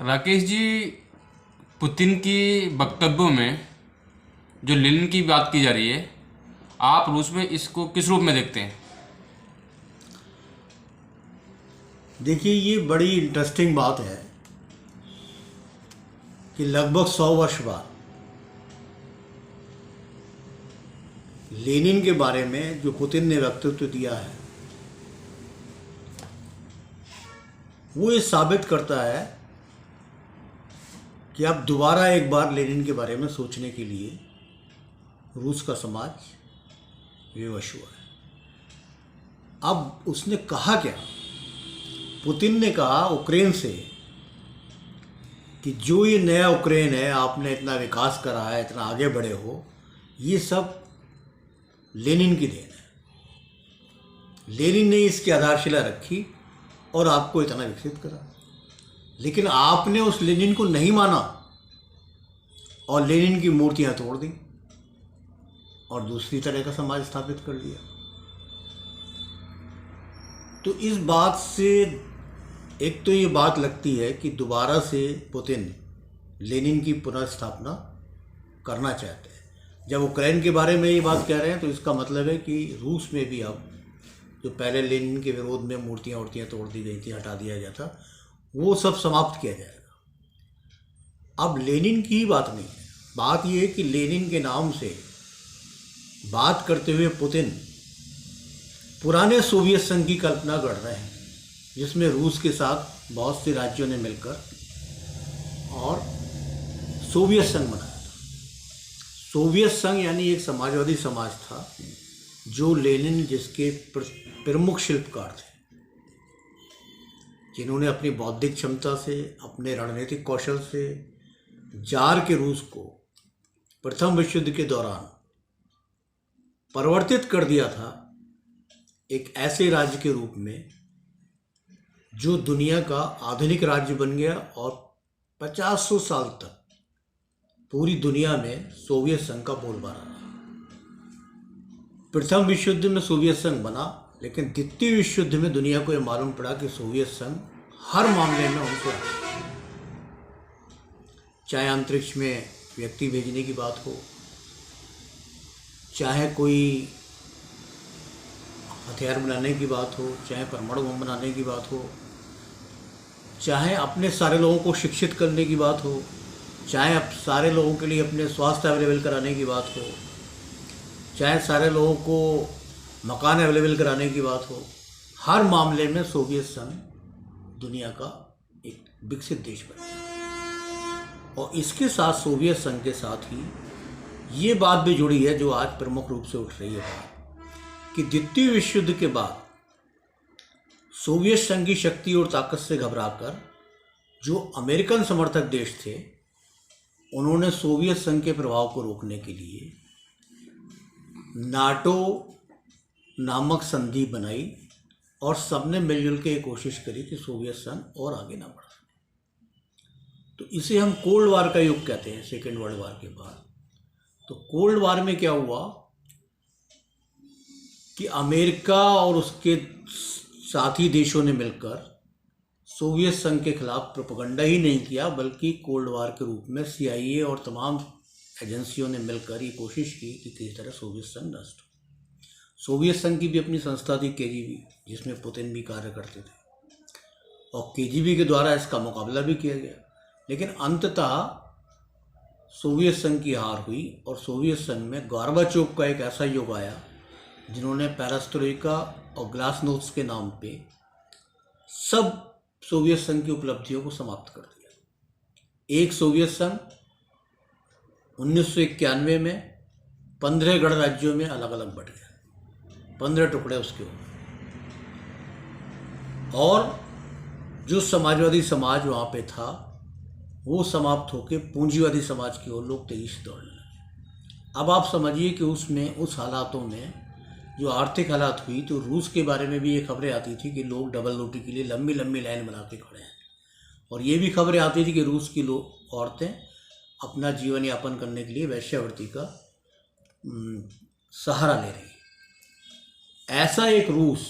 Rakesh ji, Putin की वक्तव्यों में जो लेनिन की बात की जा रही है, आप रूस में इसको किस रूप में देखते हैं? देखिए, ये बड़ी इंटरेस्टिंग बात है कि लगभग 100 वर्ष बाद लेनिन के बारे में जो पुतिन ने वक्तव्य दिया है वो ये साबित करता है कि अब दोबारा एक बार लेनिन के बारे में सोचने के लिए रूस का समाज विवश हुआ है। अब उसने कहा क्या? पुतिन ने कहा उक्रेन से कि जो ये नया उक्रेन है, आपने इतना विकास करा है, इतना आगे बढ़े हो, ये सब लेनिन की देन है। लेनिन ने इसकी आधारशिला रखी और आपको इतना विकसित करा। लेकिन आपने उस लेनिन को नहीं माना और लेनिन की मूर्तियां तोड़ दी और दूसरी तरह का समाज स्थापित कर दिया। तो इस बात से एक तो ये बात लगती है कि दोबारा से पुतिन लेनिन की पुनर्स्थापना करना चाहते हैं। जब उक्रेन के बारे में ये बात कह रहे हैं तो इसका मतलब है कि रूस में भी अब जो पहले लेनिन के विरोध में मूर्तियाँ तोड़ दी गई थी, हटा दिया गया था, वो सब समाप्त किया जाएगा। अब लेनिन की ही बात नहीं है। बात ये है कि लेनिन के नाम से बात करते हुए पुतिन पुराने सोवियत संघ की कल्पना कर रहे हैं, जिसमें रूस के साथ बहुत से राज्यों ने मिलकर और सोवियत संघ बनाया था। सोवियत संघ यानी एक समाजवादी समाज था जो लेनिन जिसके प्रमुख शिल्पकार थे, जिन्होंने अपनी बौद्धिक क्षमता से, अपने रणनीतिक कौशल से जार के रूस को प्रथम विश्व युद्ध के दौरान परिवर्तित कर दिया था एक ऐसे राज्य के रूप में जो दुनिया का आधुनिक राज्य बन गया और 50 साल तक पूरी दुनिया में सोवियत संघ का बोलबाला रहा। प्रथम विश्व युद्ध में सोवियत संघ बना, लेकिन द्वितीय विश्व युद्ध में दुनिया को यह मालूम पड़ा कि सोवियत संघ हर मामले में उनको, चाहे अंतरिक्ष में व्यक्ति भेजने की बात हो, चाहे कोई हथियार बनाने की बात हो, चाहे परमाणु बम बनाने की बात हो, चाहे अपने सारे लोगों को शिक्षित करने की बात हो, चाहे अब सारे लोगों के लिए अपने स्वास्थ्य अवेलेबल कराने की बात हो, चाहे सारे लोगों को मकान अवेलेबल कराने की बात हो, हर मामले में सोवियत संघ दुनिया का एक विकसित देश बन गया। और इसके साथ सोवियत संघ के साथ ही ये बात भी जुड़ी है जो आज प्रमुख रूप से उठ रही है बात, कि द्वितीय विश्व युद्ध के बाद सोवियत संघ की शक्ति और ताकत से घबराकर जो अमेरिकन समर्थक देश थे, उन्होंने सोवियत संघ के प्रभाव को रोकने के लिए नाटो नामक संधि बनाई और सबने मिलजुल के ये कोशिश करी कि सोवियत संघ और आगे ना बढ़ सके। तो इसे हम कोल्ड वार का युग कहते हैं, सेकेंड वर्ल्ड वार के बाद। तो कोल्ड वार में क्या हुआ कि अमेरिका और उसके साथी देशों ने मिलकर सोवियत संघ के खिलाफ प्रोपेगेंडा ही नहीं किया, बल्कि कोल्ड वार के रूप में CIA और तमाम एजेंसियों ने मिलकर ये कोशिश की कि किसी तरह सोवियत संघ नष्ट हो। सोवियत संघ की भी अपनी संस्था थी KGB, जिसमें पुतिन भी कार्य करते थे, और KGB के द्वारा इसका मुकाबला भी किया गया। लेकिन अंततः सोवियत संघ की हार हुई और सोवियत संघ में गोर्बाचोव का एक ऐसा युग आया जिन्होंने पेरेस्ट्रोइका और ग्लासनोस्ट के नाम पे सब सोवियत संघ की उपलब्धियों को समाप्त कर दिया। एक सोवियत संघ 1991 में 15 गणराज्यों में अलग अलग बट गया, 15 टुकड़े उसके हो गए, और जो समाजवादी समाज वहाँ पे था वो समाप्त होकर पूंजीवादी समाज की ओर लोग तेजी से दौड़ने लगे। अब आप समझिए कि उसमें, उस हालातों में जो आर्थिक हालात हुई, तो रूस के बारे में भी ये खबरें आती थी कि लोग डबल रोटी के लिए लंबी लंबी लाइन बना के खड़े हैं, और ये भी खबरें आती थी कि रूस की औरतें अपना जीवन यापन करने के लिए वैश्यावृत्ति का सहारा ले रही। ऐसा एक रूस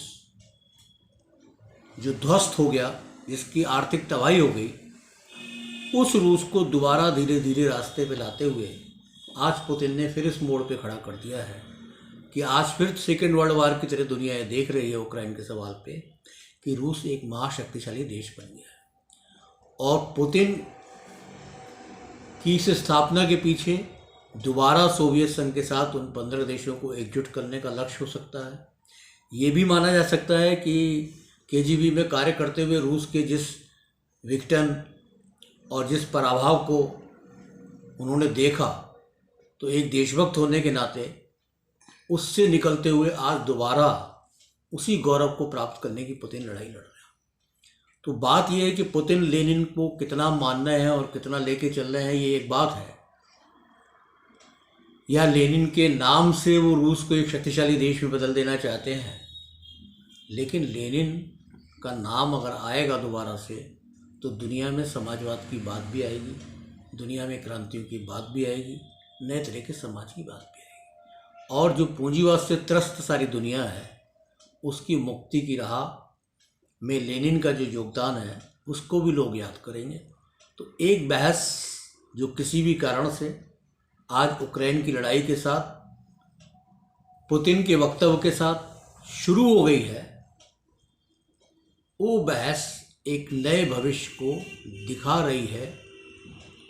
जो ध्वस्त हो गया, जिसकी आर्थिक तबाही हो गई, उस रूस को दोबारा धीरे धीरे रास्ते पे लाते हुए आज पुतिन ने फिर इस मोड़ पे खड़ा कर दिया है कि आज फिर सेकेंड वर्ल्ड वार की तरह दुनिया ये देख रही है यूक्रेन के सवाल पे कि रूस एक महाशक्तिशाली देश बन गया है। और पुतिन की इस स्थापना के पीछे दोबारा सोवियत संघ के साथ उन 15 देशों को एकजुट करने का लक्ष्य हो सकता है। ये भी माना जा सकता है कि केजीबी में कार्य करते हुए रूस के जिस विघटन और जिस पराभव को उन्होंने देखा, तो एक देशभक्त होने के नाते उससे निकलते हुए आज दोबारा उसी गौरव को प्राप्त करने की पुतिन लड़ाई लड़ रहे हैं। तो बात यह है कि पुतिन लेनिन को कितना मानना है और कितना लेके चल रहे हैं, ये एक बात है, या लेनिन के नाम से वो रूस को एक शक्तिशाली देश में बदल देना चाहते हैं। लेकिन लेनिन का नाम अगर आएगा दोबारा से तो दुनिया में समाजवाद की बात भी आएगी, दुनिया में क्रांतियों की बात भी आएगी, नए तरह के समाज की बात भी आएगी। और जो पूंजीवाद से त्रस्त सारी दुनिया है उसकी मुक्ति की राह में लेनिन का जो योगदान है उसको भी लोग याद करेंगे। तो एक बहस जो किसी भी कारण से आज यूक्रेन की लड़ाई के साथ, पुतिन के वक्तव्य के साथ शुरू हो गई है, वो बहस एक नए भविष्य को दिखा रही है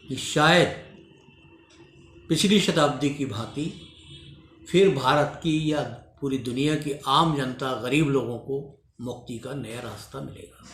कि शायद पिछली शताब्दी की भांति फिर भारत की या पूरी दुनिया की आम जनता, गरीब लोगों को मुक्ति का नया रास्ता मिलेगा।